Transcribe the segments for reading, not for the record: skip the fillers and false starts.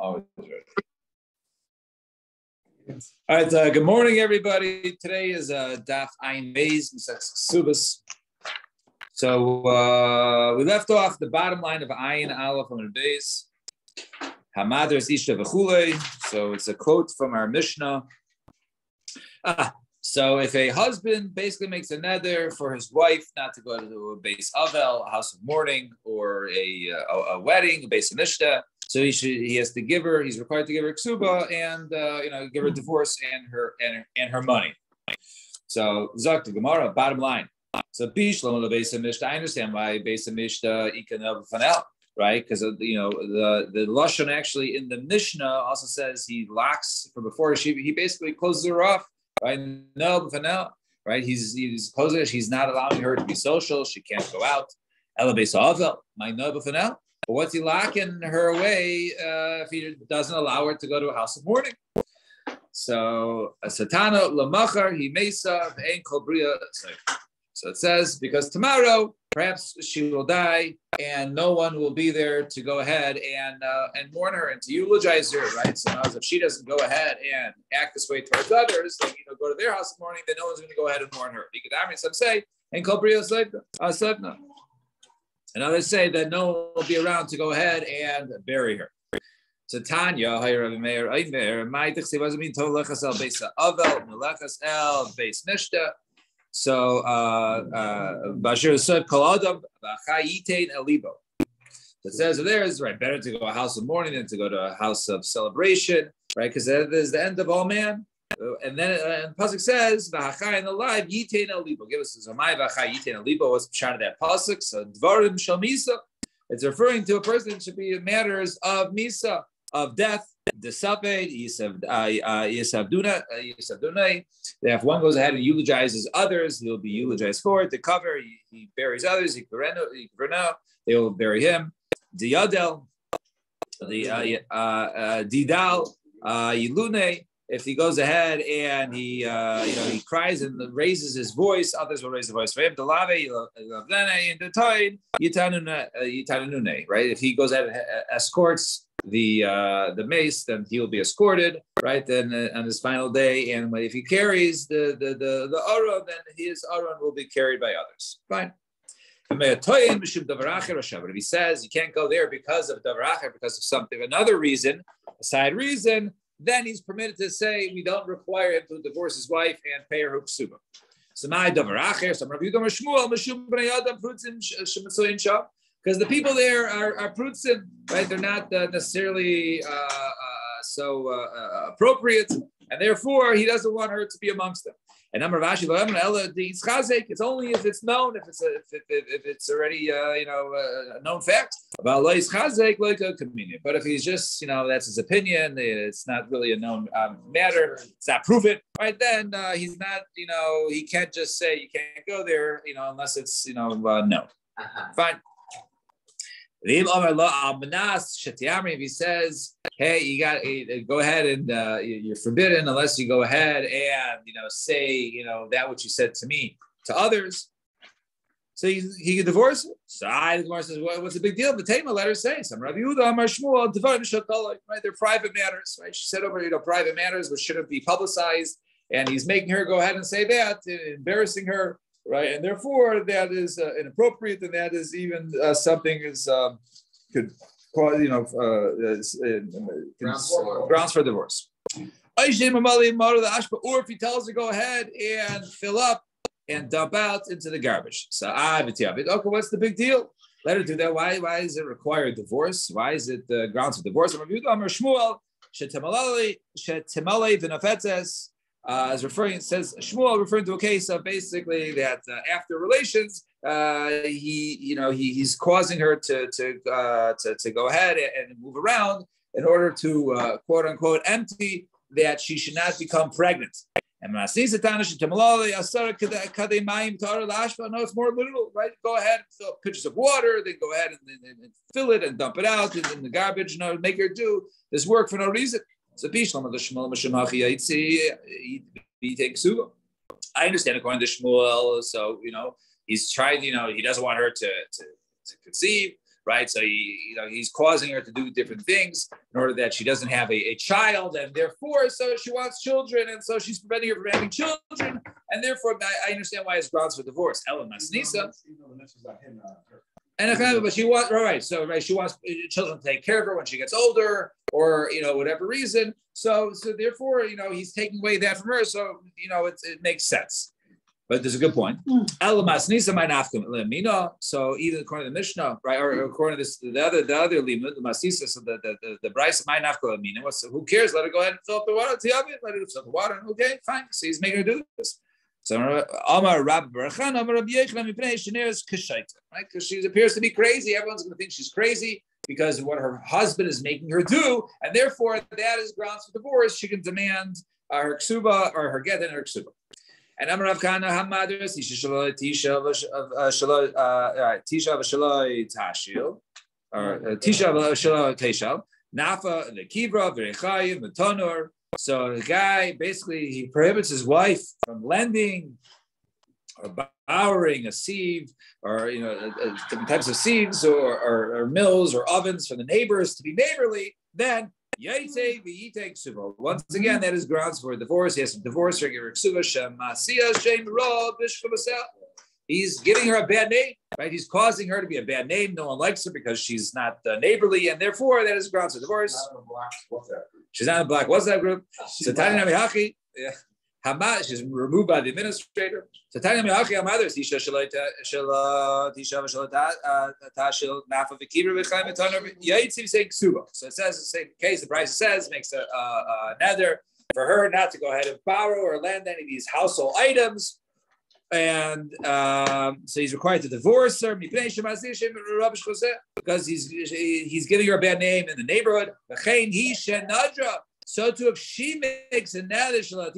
Always ready. All right. Good morning, everybody. Today is Daf Ayin Beis Subas. So we left off the bottom line of Ayin Aleph on the base. Hamadras Isha v'chulei. So it's a quote from our Mishnah. So if a husband basically makes a neder for his wife not to go to a base avel, a house of mourning, or a wedding, a base nishta, so he has to give her. He's required to give her ksuba and give her divorce and her money. So Zak the Gemara, bottom line. So Bish Lama base nishta. I understand why base nishta ikanav fanel, right? Because the lashon actually in the Mishnah also says he locks for before he basically closes her off. Right? No, right? He's closing her. He's not allowing her to be social. She can't go out. But what's he locking her away if he doesn't allow her to go to a house of mourning? So Satana Lamachar he mesa ain't kolbria. So it says because tomorrow perhaps she will die and no one will be there to go ahead and mourn her and to eulogize her, right? So now if she doesn't go ahead and act this way towards others, like go to their house in the morning, then no one's going to go ahead and mourn her. Some say and kolbria slevna. And others say that no one will be around to go ahead and bury her. So Tanya, wasn't mean tolechas el beis avel, melechas el beis nishta. So Bashir said kol adam v'chayitain elibo. It says there is right better to go to a house of mourning than to go to a house of celebration, right? Because that is the end of all man. And then and pasuk says v'hachai and alive yitain elibo. Give us zamai v'chai yitain elibo. What's the pshat of that pasuk? So dvarim shel misa. It's referring to a person that should be in matters of misa, of death. Desaped yisavduna. If one goes ahead and eulogizes others, he'll be eulogized for it. To cover, he buries others. They will bury him. Diyadel, didal, yilune. If he goes ahead and he cries and raises his voice, others will raise the voice for him. Right? If he goes ahead and escorts the mace, then he will be escorted. Right? Then on his final day, and if he carries the aron, then his aron will be carried by others. Fine. But if he says you can't go there because of davaracher, because of something, another reason, a side reason, then he's permitted to say we don't require him to divorce his wife and pay her ksuba. So my davaracher, some Rabbi Yudam Shmuel, Meshum b'nei Adam prutzim shemitzoyin shah, because the people there are prutzim, right? They're not necessarily so appropriate, and therefore he doesn't want her to be amongst them. And it's only if it's known, if it's already a known fact about like a communion. But if he's just that's his opinion, it's not really a known matter. It's not proven, right? Then he's not he can't just say you can't go there unless it's no. Fine. If he says, hey, you got to go ahead and you're forbidden unless you go ahead and say that which you said to me to others, so he can divorce her. So the Gemara says, what's the big deal? The Tema, let her say some Rabbi Yehuda Amar Shmuel, right? They're private matters, right? She said over private matters which shouldn't be publicized, and he's making her go ahead and say that, embarrassing her. Right, and therefore that is inappropriate, and that is even something is could cause grounds for divorce. Or if he tells her go ahead and fill up and dump out into the garbage. So okay, what's the big deal? Let her do that. Why is it required divorce? Why is it grounds for divorce? As referring, it says Shmuel referring to a case of basically that after relations, he's causing her to go ahead and move around in order to quote unquote empty that she should not become pregnant. And no, it's more literal, right? Go ahead and fill up pitchers of water, then go ahead and fill it and dump it out in the garbage, make her do this work for no reason. So he takes Suva. I understand according to Shmuel, so he's trying, he doesn't want her to conceive, right? So he's causing her to do different things in order that she doesn't have a child, and therefore, so she wants children, and so she's preventing her from having children, and therefore, I understand why it's grounds for divorce. Ella Masnisa. But she wants she wants children to take care of her when she gets older, or whatever reason. So therefore, he's taking away that from her. So it makes sense. But there's a good point. So either according to the Mishnah, right, or according to the other limud, the masnisa, so the Bryce might nafka lemina. Who cares? Let her go ahead and fill up the water. Let her fill up the water. Okay, fine. So he's making her do this. So Amar Rab Barachan, Amar Rabbi Yechlam Mipnei Sheneres Kashaita, right? Because she appears to be crazy. Everyone's going to think she's crazy because of what her husband is making her do, and therefore that is grounds for divorce. She can demand her ksuba or her get and her ksuba. And Amar Rav Kana Hamadras Tisha V'Shaloi Tashil or Tisha V'Shaloi Teshal Nafa Lekivra V'Rechayim V'Tonor. So the guy basically he prohibits his wife from lending or borrowing a sieve or different types of sieves or mills or ovens for the neighbors to be neighborly. Then once again, that is grounds for divorce. He has to divorce her. He's giving her a bad name, right? He's causing her to be a bad name. No one likes her because she's not neighborly, and therefore that is grounds for divorce. She's not in a black WhatsApp group. So Tanya Namihachi, she's removed by the administrator. So Tanya Namihachi, Hamadar, Tisha Tashil Nafa Vikibra V'Chaim V'Toner Yaitziv saying Ksuba. So it says the same case. The Bryce says makes a nether for her not to go ahead and borrow or lend any of these household items. And so he's required to divorce her because he's giving her a bad name in the neighborhood. So too, if she makes a nether, so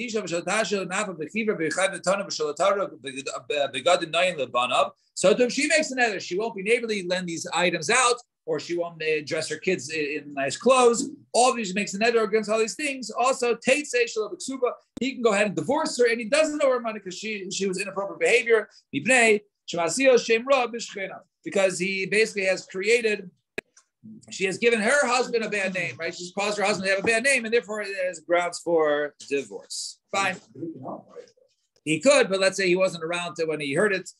too, if she makes a nether, she won't be neighborly, lend these items out, or she won't dress her kids in nice clothes. All of these makes a nether against all these things. Also, he can go ahead and divorce her, and he doesn't owe her money because she was inappropriate behavior. Because he basically has created, she has given her husband a bad name, right? She's caused her husband to have a bad name, and therefore it is grounds for divorce. Fine. He could, but let's say he wasn't around when he heard it.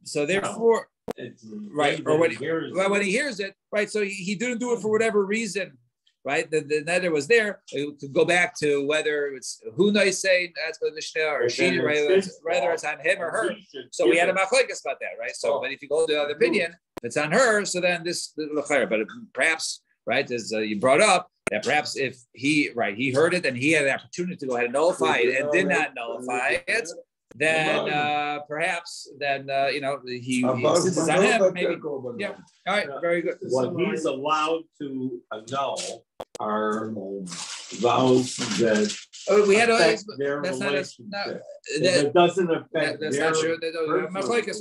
So therefore, right, or when he hears it, right? So he didn't do it for whatever reason, right? The nether was there. It could go back to whether it's Hunay saying that's the Mishnah or she, right? Whether it's on him or her. So we had a machlekes about that, right? So, but if you go to the other opinion, if it's on her, so then this but perhaps, right, as you brought up, that perhaps if he heard it and he had the opportunity to go ahead and nullify it and did not nullify it, then perhaps then he since it's on him, maybe all right, very good. What he's allowed to annul are vows that we had affect their that's relationship. That doesn't affect that's their not true. Machlekes,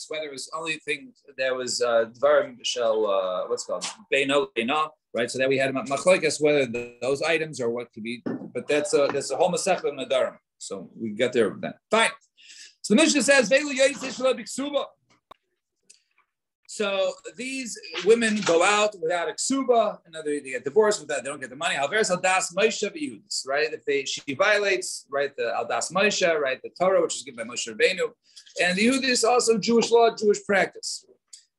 whether it was only thing that was dvarim shel what's it called beino, right? So that we had machlekes whether those items or what could be, but that's a whole masechta in Nadarim. So we got there with that. Fine. So the Mishnah says, so these women go out without a ksuba, they get divorced without, they don't get the money. Right? If she violates, right, the Aldas Moshe, right, the Torah, which is given by Moshe Rabbeinu, and the Yehudis is also Jewish law, Jewish practice.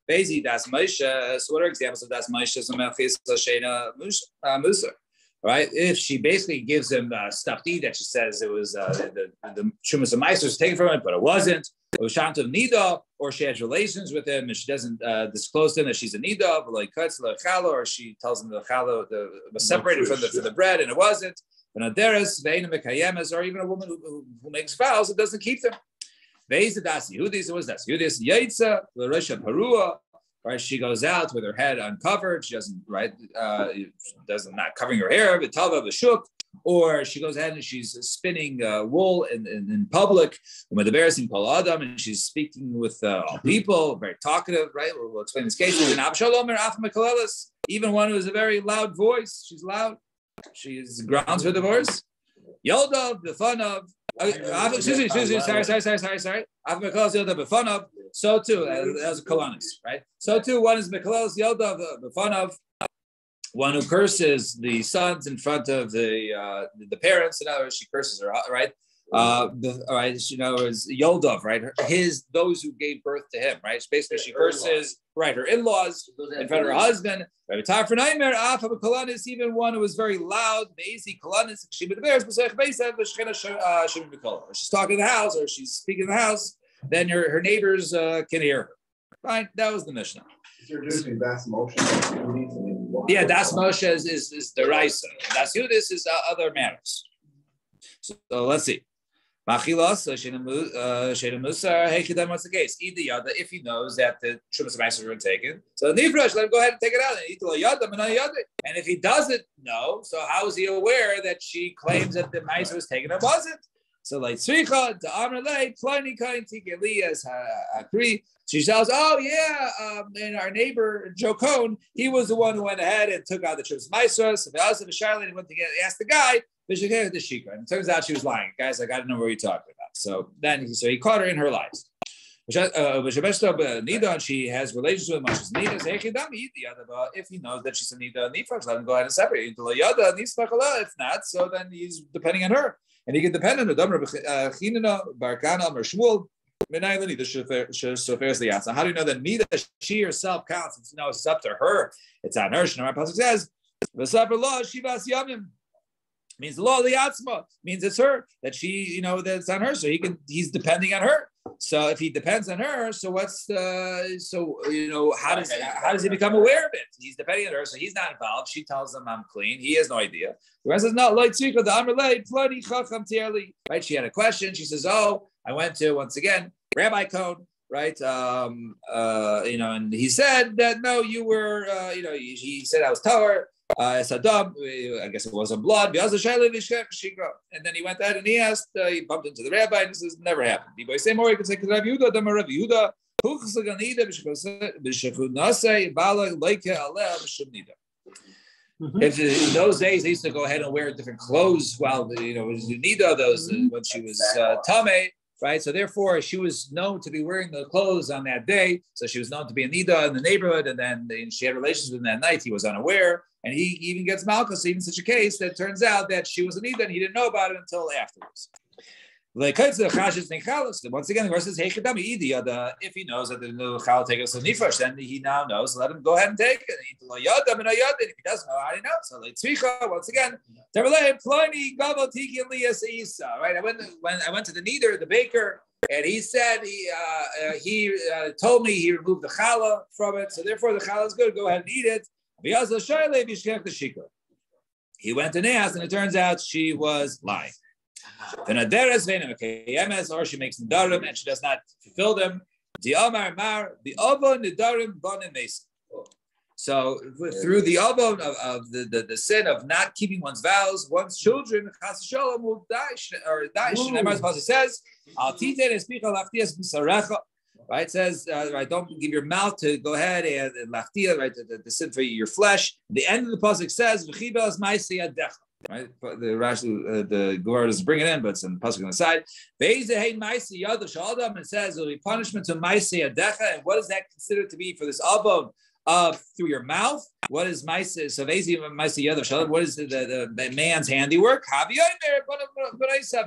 Basically, Das Moshe. So what are examples of Das Moshe? Musa. Right? If she basically gives him stuff to eat that she says it was the Shumas of Meiser was taken from it, but it wasn't. It was Shantav Nida, or she has relations with him and she doesn't disclose to him that she's a Nida, like or she tells him the challah was separated from the bread and it wasn't. Or even a woman who makes vows and doesn't keep them. Right, she goes out with her head uncovered. She doesn't, not covering her hair. Or she goes ahead and she's spinning wool in public. And she's speaking with people, very talkative. Right, we'll explain this case. Even one who has a very loud voice. She's loud. She's grounds for divorce. Yoldav b'fanav. Excuse me. Sorry. So too, that was a Kolanis, right? So too, one is Mekalos Yoldav b'fanav, one who curses the sons in front of the parents. In other words, she curses her, right? Right, you know, is Yoldov, right? Those who gave birth to him, right? So basically, she curses, right, her in-laws in front of her husband. Time for nightmare. Even one who was very loud, Mazy Kolanis. She's talking in the house, or she's speaking in the house. Then her neighbors can hear her. Right, that was the Mishnah. Introducing Das Moshe. Yeah, Das Moshe is the Raisa. Das Yudis is other matters. So let's see. Machilas, what's the case? Either Yada, if he knows that the Shumas Meiser were taken, so Nifresh, let him go ahead and take it out. And if he doesn't know, so how is he aware that she claims that the Meiser was taken and wasn't? So like Tzricha, the Amr Lay, Pliny Kain Tikelias Hakri. She tells, oh yeah, and our neighbor Joe Cohn, he was the one who went ahead and took out the Shumas Meiser. So the Charlotte went to ask the guy. And it turns out she was lying. Guys, I got to know what you're talking about. So he caught her in her lies. And she has relations with him. If he knows that she's a Nida, let him go ahead and separate. If not, so then he's depending on her. And he can depend on the How do you know that Nida, she herself counts? It's it's up to her. It's on her. Pasuk says, means the law of the Yatzma, means it's her, that she, that it's on her. So he's depending on her. So if he depends on her, so how does he become aware of it? He's depending on her, so he's not involved. She tells him I'm clean. He has no idea. The rest says no, right? She had a question. She says, oh, I went to, once again, Rabbi Cohn, right? And he said that no, you were, he said I was Tower. Saddam, I guess it wasn't blood. And then he went out and he asked, he bumped into the rabbi and he says, never happened. You say more, you can say, Rav Yehuda, if in those days they used to go ahead and wear different clothes while Nida, those when she was Tameh. Right, so therefore she was known to be wearing the clothes on that day. So she was known to be a Nida in the neighborhood, and then she had relations with him that night. He was unaware, and he even gets Malchus, even such a case that turns out that she was a Nida and he didn't know about it until afterwards. Once again, the verse says, if he knows that the Chal takes a Nifresh, then he now knows, let him go ahead and take it. If he doesn't know, how do you know? So once again, right? I went to the Neder, the baker, and he said he told me he removed the challah from it, so therefore the challah is good. Go ahead and eat it. He went and asked, and it turns out she was lying. Or she makes nidarim and she does not fulfill them. So through the avon of the sin of not keeping one's vows, one's children will die. Or die. It says, right? It says, right, don't give your mouth to go ahead and lachtia, right, the sin for your flesh. The end of the pasuk says, right? The Rashi, the Gemara doesn't bring it in, but it's in the pasuk on the side. It says there will be punishment to Maisei Adecha, and what is that considered to be for this avon through your mouth? What is Maisei? So Maisei Yadav Shalom. What is the man's handiwork?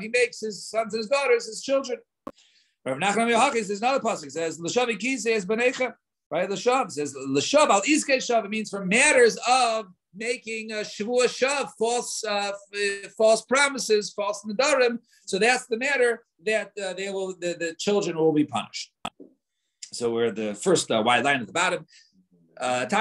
He makes his sons and his daughters his children. Rav Nachman Yohaki says another pasuk says L'shav Ikisei es Banecha. Right? L'shav says L'shav al Iskei Shav. It means for matters of making a shavua shav, false promises, false nadarim. So that's the matter that the children will be punished. So we're the first wide line at the bottom. If the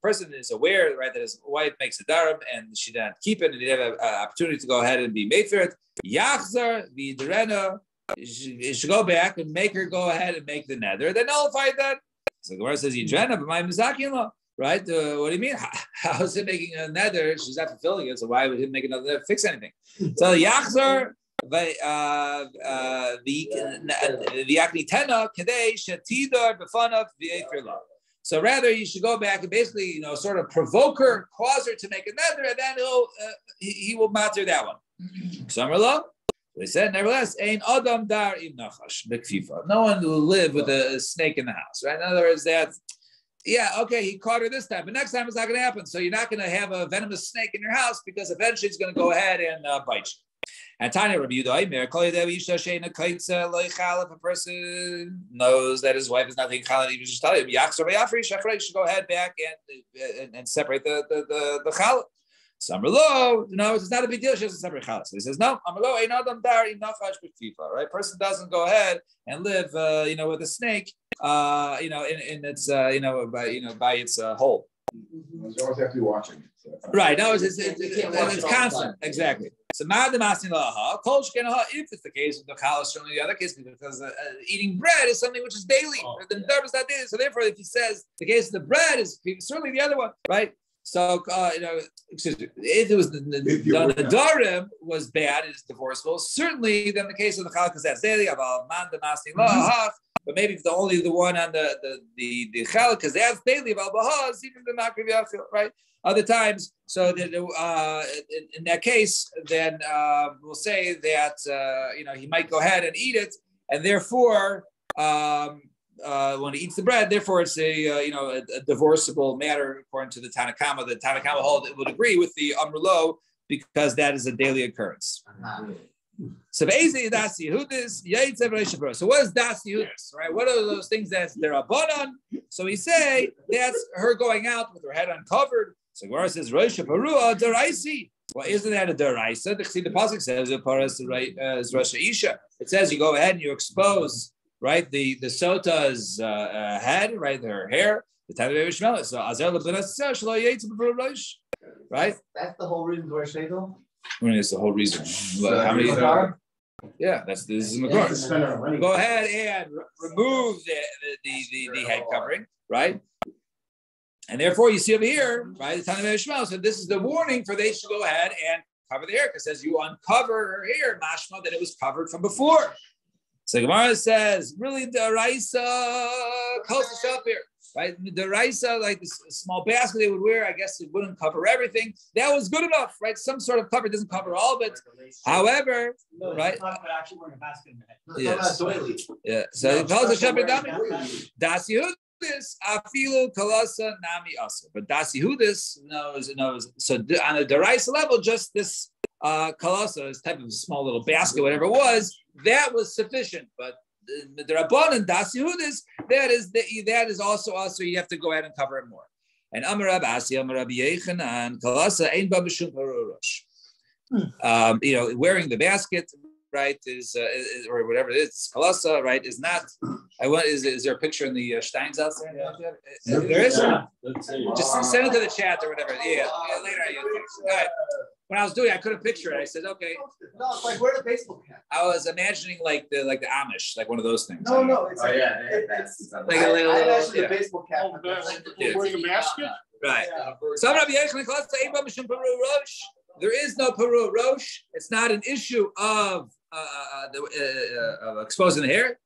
person is aware, right, that his wife makes a darim and she did not keep it, and he have an opportunity to go ahead and be made for it, yachzar v'derena, you should go back and make her go ahead and make the nether, then nullify that. So the Gemara says, "Yidrena, but my mizakin, right? What do you mean? How is it making a nether? She's not fulfilling it, so why would he make another nether fix anything?" So yachzar So rather, you should go back and basically, sort of provoke her, cause her to make a nether, and then he will matter that one. So they said, nevertheless, ein adam dar im nachash bekfifa. No one will live with a snake in the house, right? In other words, he caught her this time, but next time it's not going to happen. So you're not going to have a venomous snake in your house because eventually it's going to go ahead and bite you. And Tanya Rabbi Yudai, if a person knows that his wife is not being challah, he just tell him, should go ahead back and separate the challah. Samrlo, it's not a big deal. She has a separate challah. So he says, no, right? Person doesn't go ahead and live, with a snake, in its, by its hole. You always have to be watching. Right. No, it's constant. Exactly. So, if it's the case with the challah, certainly the other case, because eating bread is something which is daily. The nerve is not daily. So, therefore, if he says the case of the bread is certainly the other one, right? So, excuse me, if it was the Darim was bad, it's divorceable. Certainly, then the case of the challah, because that's daily. But maybe if only the one on the challah, because that's daily, even the makriv, right? Other times, so that in that case, then we'll say that he might go ahead and eat it, and therefore when he eats the bread, therefore it's a divorceable matter according to the Tanna Kama. The Tanna Kama would agree with the Amrlo because that is a daily occurrence. So what is Das Yehudis? Right? What are those things that's their abonon? So we say that's her going out with her head uncovered. So Gemara says Rosh Parua Daraisi. Well, isn't that a Daraisa? The pasuk says is Rosh Isha. It says you go ahead and you expose, right, the sota's head, right, her hair. The time of Shmel. So Azel right? That's the whole reason for Shegel. It's the whole reason. How many? Yeah, this is Makor. Go ahead and remove the head covering, right? And therefore, you see over here, right? The time of Shmel. So this is the warning for they should go ahead and cover the hair because it says you uncover her hair, mashma, that it was covered from before. So Gemara says, really, the Raisa calls herself here, right? The Raisa, like this small basket they would wear, I guess it wouldn't cover everything. That was good enough, right? Some sort of cover doesn't cover all of it. However, right? Actually wearing a basket in the Yes. head. Yeah. So it calls herself Das Yehudis afilu kalasa nami asa. But Das Yehudis knows. So on a Deraisa level, just this kalasa, this type of small little basket, whatever it was, that was sufficient. But the Rabban and Das Yehudis, that is also you have to go ahead and cover it more. And Amar Rab Asi, Amar Rabbi Yechanan, kalasa ein ba b'shum parurosh. Wearing the basket, right, is or whatever it is, kalasa, right, is not. Is there a picture in the Steins out there? Yeah. There is. Yeah. Just send it to the chat or whatever. Yeah, later. Right. When I was doing it, I couldn't picture it. I said, okay. No, it's like wear the baseball cap. I was imagining like the Amish, like one of those things. No, it's like I imagine the baseball cap. Wearing a basket? Right. So there is no Peru Rosh. It's not an issue of exposing the hair.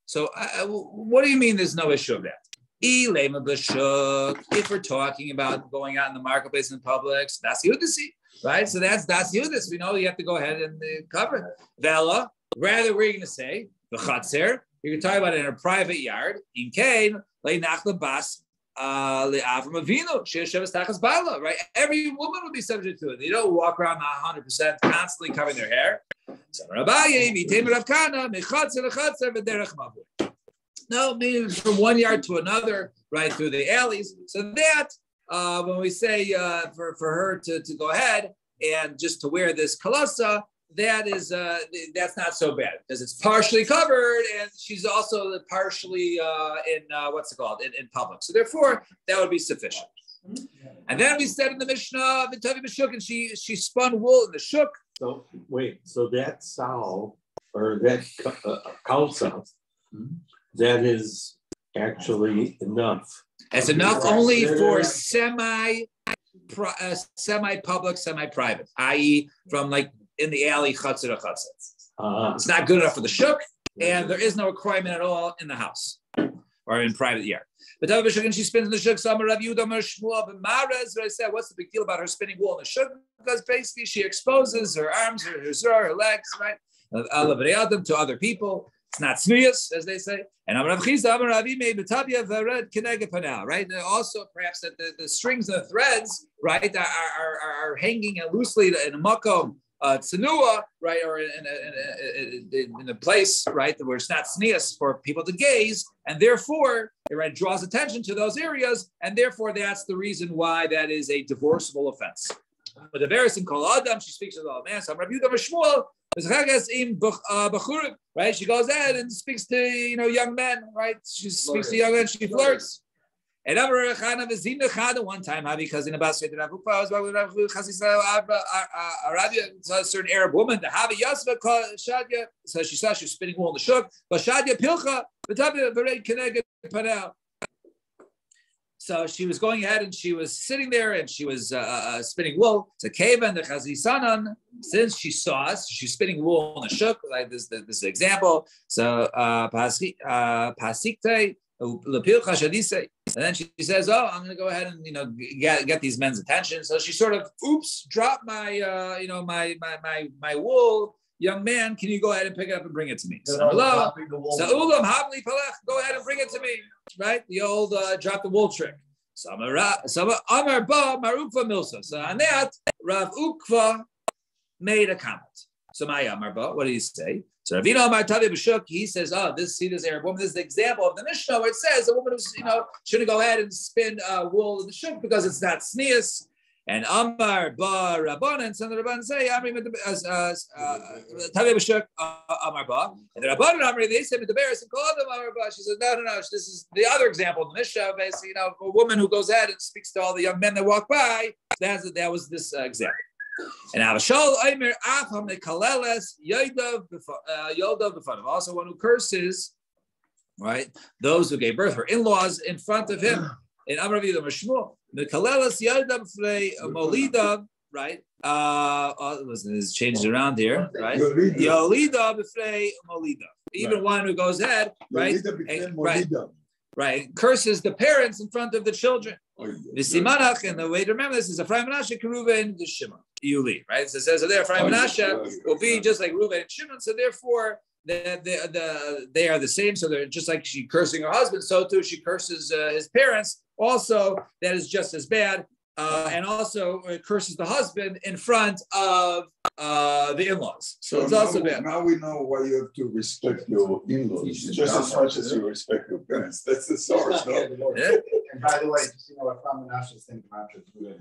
So what do you mean there's no issue of that? If we're talking about going out in the marketplace in public, so that's Yudisi, right? So that's Yudis. We know you have to go ahead and cover it. Vela, rather we're going to say the Chatzer. You're talking about it in a private yard. In Kain, lay nachla bas le'avram avinu she'yesheves tachas bala. Right? Every woman would be subject to it. They don't walk around 100% constantly covering their hair. So Rabbaye mitem Rav Kana mechatzer lechatzer v'derech mavur. No, meaning from one yard to another, right through the alleys. So that when we say for her to go ahead and just to wear this kalasa, that's not so bad because it's partially covered and she's also partially in public. So therefore, that would be sufficient. And then we said in the Mishnah, V'tavi b'shuk, and she spun wool in the shuk. So wait, so that sow or that kalsa. That is actually enough. It's enough only for semi-public, semi-private, i.e. from like in the alley, chutzah to chutzah. It's not good enough for the shuk, and there is no requirement at all in the house. or in private yard. But she spins in the shuk. Some Rav Yehuda Shmuel ben Mares. I said, what's the big deal about her spinning wool in the shuk? Because basically she exposes her arms, her zor, her legs, right, to other people. It's not tznius, as they say. And Rav Chizda, Ravi made B'tabia v'red kinege panal, right? And also, perhaps that the strings and the threads, right, are hanging loosely in a makom tzenua, right, or in a place, right, where it's not tznius for people to gaze, and therefore it right, draws attention to those areas, and therefore that's the reason why that is a divorceable offense. But the Verisin Kol Adam, she speaks to the man. So Rabbi Yehuda Shmuel, right? She goes ahead and speaks to young men, right? She speaks to young men. She flirts. And one time, because in about a certain Arab woman, the Havi Yasva Shadia, so she saw she was spinning wool in the shuk, but Shadia Pilcha, so she was going ahead and she was sitting there and she was spinning wool. So Kevan the Chazisanan, since she saw us, she's spinning wool in the shuk, like this is an example. So Pasikte Lepilcha Shadise. And then she says, "Oh, I'm going to go ahead and get these men's attention." So she sort of, dropped my my wool. Young man, can you go ahead and pick it up and bring it to me? So Ulam Habli Palech, go ahead and bring it to me. Right? The old drop the wool trick. So Amar Ba Marukva Milsa. So on that, Rav Ukva made a comment. So my Amar Ba, what did he say? So Ravina Amar Tavi B'Shuk, he says, this Arab woman, this is the example of the Mishnah where it says a woman who's, shouldn't go ahead and spin wool in the shuk because it's not sneas. And Amar Ba Rabbanan, some of the Rabbanan say, Tavi B'Shuk Amar Ba. And the Rabbanan Amar, they said, the Beres and called them Amar Ba. She says, no, this is the other example of the Mishnah. Basically, a woman who goes ahead and speaks to all the young men that walk by. That was this example. And Avashal Aimer Afham the Kaleles Yodav B'Fanav. Also, one who curses, right? Those who gave birth, her in-laws, in front of him. In Amar Yehuda Shmuel, the Kaleles Yodav B'Fnei Molida, right? It's changed around here, right? Yolida B'Fnei Molida. Even one who goes ahead, right? Right, curses the parents in front of the children. The Simanach, and the way to remember this is Ephraim Menashe, Reuven, the Shimon. Yuli, right? So it says there, Ephraim Menashe will be just like Reuven and Shimon. So therefore, they are the same. So they're just like she cursing her husband, so too she curses his parents. Also, that is just as bad. And also curses the husband in front of the in-laws. So it's also bad. Now we know why you have to respect your in-laws just as much as you respect your parents. That's the source, no? Yeah. And by the way, just Ephraim Menashe's thing Yeah.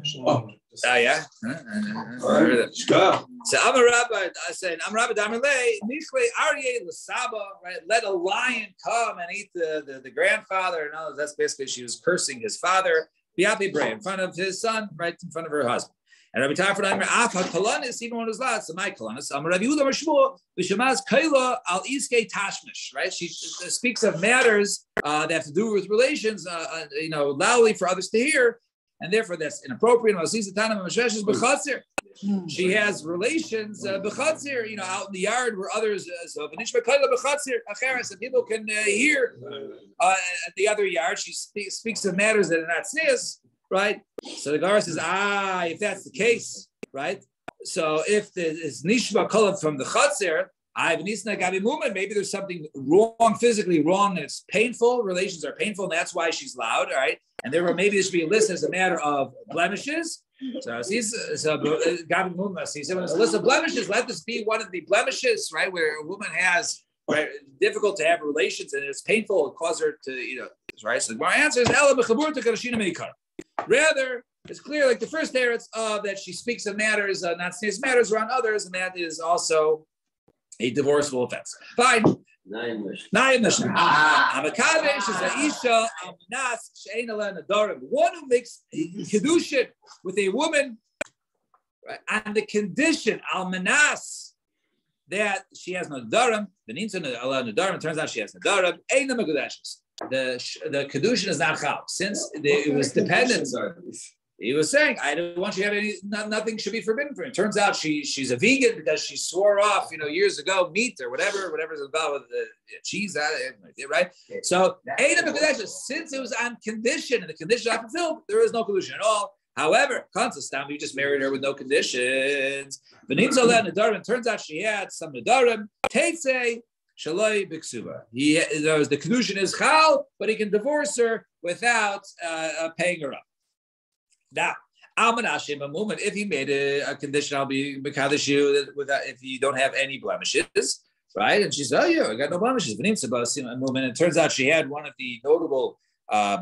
So I'm a rabbi. I said, I'm Rabbi Damarle. Nichle Aryeh L'Saba. Right? Let a lion come and eat the grandfather. No, that's basically she was cursing his father. In front of his son, right in front of her husband. And Rabbi Tarfon Aimer Afa Kalanis, even one of his lads, so my Kalanis, Rabbi Yehuda Shmuel, B'Shemaz Kaila Al Iske Tashmish, right? She speaks of matters that have to do with relations, loudly for others to hear, and therefore that's inappropriate. She has relations b'chatzir, out in the yard where others. So and people can hear at the other yard. She speaks of matters that are not tznius, right? So the Gemara says, if that's the case, right? So if it's nishma kolav from the chatzir, maybe there's something wrong, physically wrong, and it's painful. Relations are painful, and that's why she's loud, all right? And therefore, maybe this should be listed as a matter of blemishes. So Gabi Mumma, he said, when there's a list of blemishes, let this be one of the blemishes, right? Where a woman has difficult to have relations and it's painful, it causes her to, right? So my answer is rather, it's clear, like the first teretz that she speaks of matters, not sneeze matters around others, and that is also a divorceable offense. Fine. One who makes kedushin with a woman, right, on the condition almanas that she has no darim. It turns out she has no darim. The kedushin is not chal since it was dependent. He was saying, I don't want you to have any, nothing should be forbidden for him. Turns out she's a vegan because she swore off, years ago, meat or whatever's involved with the cheese, right? So, since it was on condition and the condition not fulfilled, there is no condition at all. However, Kansastam, you just married her with no conditions. It turns out she had some Nadarim. Teitze Shaloi Biksuba. The condition is Chal, but he can divorce her without paying her up. Now, if he made a condition, I'll be Mekadesh you if you don't have any blemishes, right? And she said, I got no blemishes. And it turns out she had one of the notable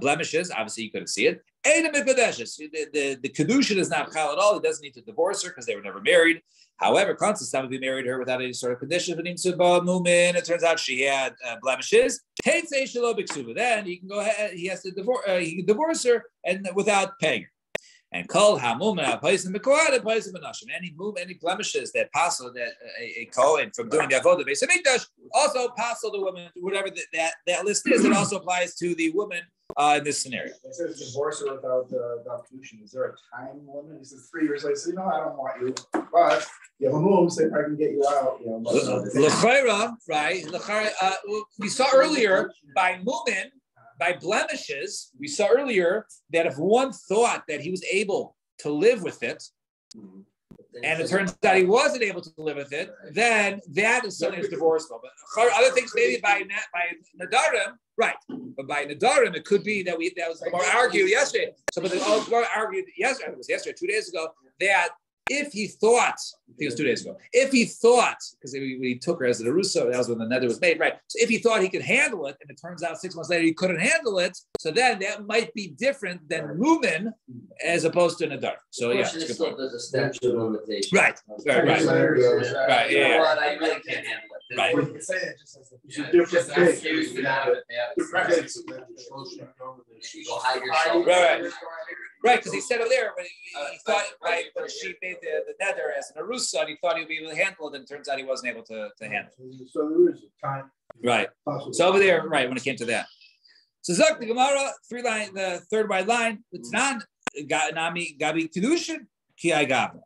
blemishes. Obviously, you couldn't see it. The kedushin is not chal at all. He doesn't need to divorce her because they were never married. However, Constantine married her without any sort of condition. It turns out she had blemishes. Then he can go ahead. He has to divorce. He can divorce her and without paying her. And kol hamum any blemishes that passel that a kohen from doing the avodah beis hamikdash also passel the woman, whatever that list is. It also applies to the woman in this scenario. It says divorce her without pollution. Is there a time limit? He says 3 years later. So, I don't want you, but you have a move, so if I can get you out. L'chayra, right? We saw earlier by mumin. By blemishes, we saw earlier that if one thought that he was able to live with it, and it turns out he wasn't able to live with it, then that is something that's divorceable. But other things, maybe by Nadarim, right? But by Nadarim, it could be that was the more argued yesterday. So, but the more argued yesterday, it was yesterday, 2 days ago, that if he thought, I think it was 2 days ago, if he thought, because we took her as an Arusa, that was when the nether was made, right? So if he thought he could handle it, and it turns out 6 months later he couldn't handle it, so then that might be different than Mumin as opposed to Nadar. So yeah, it's good point. There's a statute of limitation. Right. Yeah. I really can't handle it. Right. We can say it just as a different case. Right, because he said it there, but he thought, right, when she made the nether as an Arusa, and he thought he'd be able to handle it, and it turns out he wasn't able to handle it. So there is a time. Right. So over there, right, when it came to that. So Zak the Gemara, the third wide line, it's not Nami Gabi Kedushin, Ki I Gabra.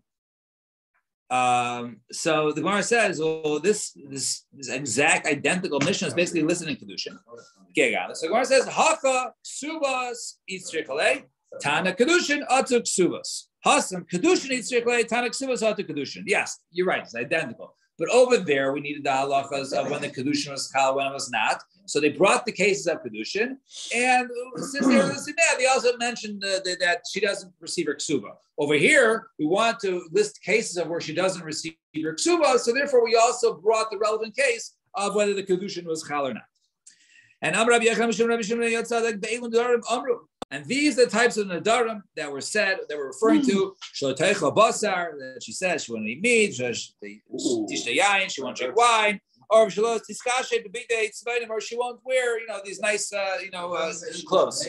So the Gemara says, well, this exact identical mission is basically listening to Kedushin. So the Gemara says, Haka Subas Yitzrikalei. Tana Kedushin Atuk Subas. Hasam Kedushin Yitzriklei Tana Subas Atuk Kedushin. Yes, you're right, it's identical. But over there, we needed the halachas of when the Kedushin was chal, when it was not. So they brought the cases of Kedushin. And since they were listening to that, they also mentioned that she doesn't receive her ksuba. Over here, we want to list cases of where she doesn't receive her ksuba. So therefore, we also brought the relevant case of whether the Kedushin was chal or not. And Amr Rabbi Yecham Shum Rabbi Shimon Yotzadek Be'ilun Darim Amru. And these are the types of nadarim that were said, that we're referring to. Shlotecha basar, that she says she won't eat meat, tishta yain, she won't drink wine, or shlos tiskashe b'bidei tzvayim, or she won't wear, these nice, clothes.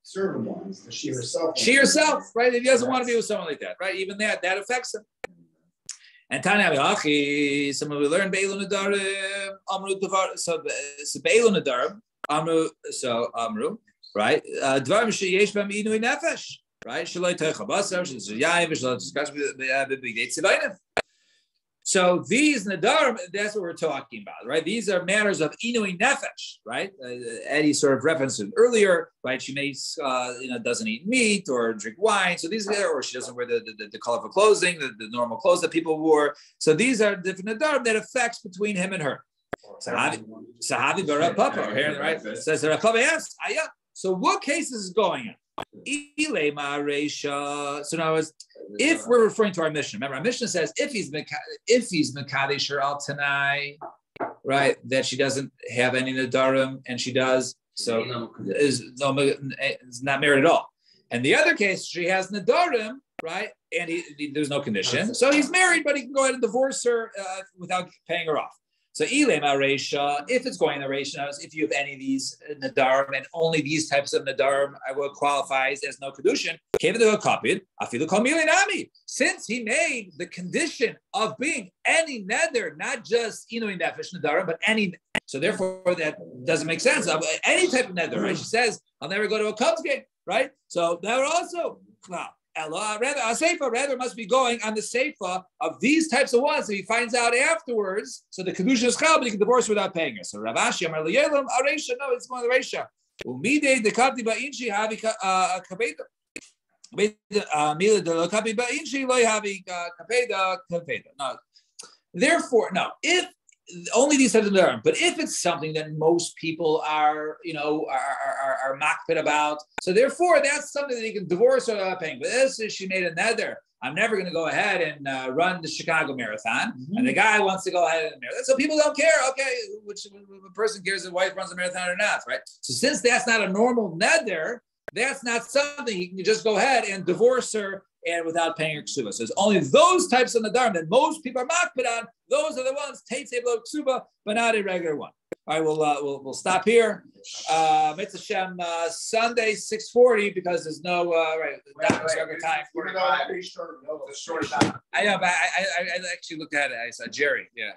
Servant ones, she herself. She herself, right? If he doesn't want to be with someone like that, right? Even that affects him. And Tanya Achi, someone we learn Be'ilun nadarim, Amru Devar. So Be'ilun nadarim, Amru. Right? Dvarim sheyesh b'am inui nefesh. Right? Shaloi teicha basar, shaloi yayin, v'shaloi tishkash b'bigdei tzivayim. So these nadarim, that's what we're talking about, right? These are matters of inui nefesh, right? Eddie sort of referenced it earlier, right? She makes, doesn't eat meat or drink wine. So these are, or she doesn't wear the colorful clothing, the normal clothes that people wore. So these are different nadarim that affects between him and her. Sahavi Bara Papa, here, right? Says Rav Papa asks, Ayah. So what case is going on? So now, if we're referring to our mission, remember our mission says if he's mekadesh her al tanai, right, that she doesn't have any nadarim and she does, so is not married at all. And the other case, she has nadarim, right, and there's no condition, so he's married, but he can go ahead and divorce her without paying her off. So Ilem Aresha, if it's going in the Aresha, if you have any of these Nadarim and only these types of Nadarim will qualifies as no Kedushin, since he made the condition of being any Neder, not just Inuin Nefesh Nadarim, but any. So therefore, that doesn't make sense. Any type of Neder, right? She says, I'll never go to a Cubs game, right? So that would also, well, rather, a Seifa rather must be going on the Seifa of these types of ones that he finds out afterwards. So the Kedusha is Chal, but he can divorce without paying her. So Rav Ashi Amar L'Yelam, Aresha, no, it's going to the Aresha. Umide de Kapti Ba'inchi Havi Kapeda. Mila de Kapi Ba'inchi Loi Havi Kapeda Kapeda. No. Therefore, no, if only these types of Nadarim, but if it's something that most people are, are makpid about, so therefore that's something that he can divorce without paying. But this is she made a neder. I'm never going to go ahead and run the Chicago Marathon, and the guy wants to go ahead and marathon. So people don't care. Okay, which person cares if the wife runs a marathon or not, right? So since that's not a normal neder, that's not something he can just go ahead and divorce her and without paying her ksuba. So it's only those types of nadarim that most people are makpid on. Those are the ones teitze below ksuba, but not a regular one. All right, we'll stop here. Mitzvah Shem Sunday 6:40 because there's no time. 45. I know, but I actually looked at it. I saw Jerry. Yeah.